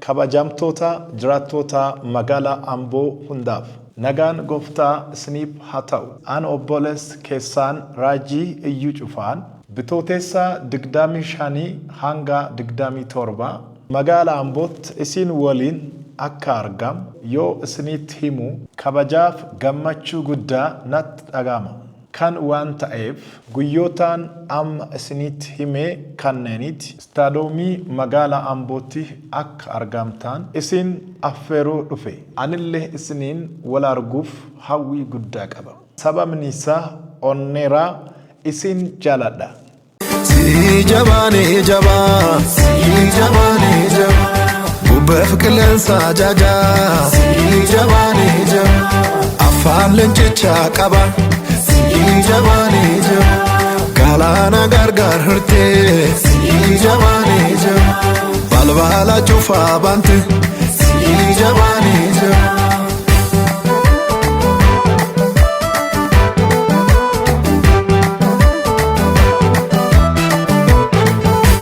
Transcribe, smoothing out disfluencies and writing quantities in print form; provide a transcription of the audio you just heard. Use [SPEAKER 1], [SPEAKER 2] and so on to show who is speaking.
[SPEAKER 1] kabajamtoota jiraattoota magaalaa Amboo hundaaf nagaan gooftaa isiniif haa ta'u. An obbolees keessaan Raajii Iyyuu Cufaan bitootessa 25 hanga 27 magaalaa Ambootti isin waliin akka argam yoo isinitti himu kabajaaf gammachuu guddaa natti dhagama. Kan waan ta'eef guyyootaan amma isinitti himee kanneenitti istaadoomii magaalaa Ambootti akka argamtaan isin affeeruu dhufe. Anillee isiniin wal arguuf hawwii guddaa qaba. Sababni isaa onneeraa isin jaaladha.
[SPEAKER 2] Si jabaanee jabaa, si jabaanee jabaa, gubbeef qilleensa jajaa. Si jabaanee jabaa, afaan leencichaa qaba. Si jabaanee jabaa, galaana gargar hirtee. Si jabaanee jabaa, balbala cufaa bante. Si jabaanee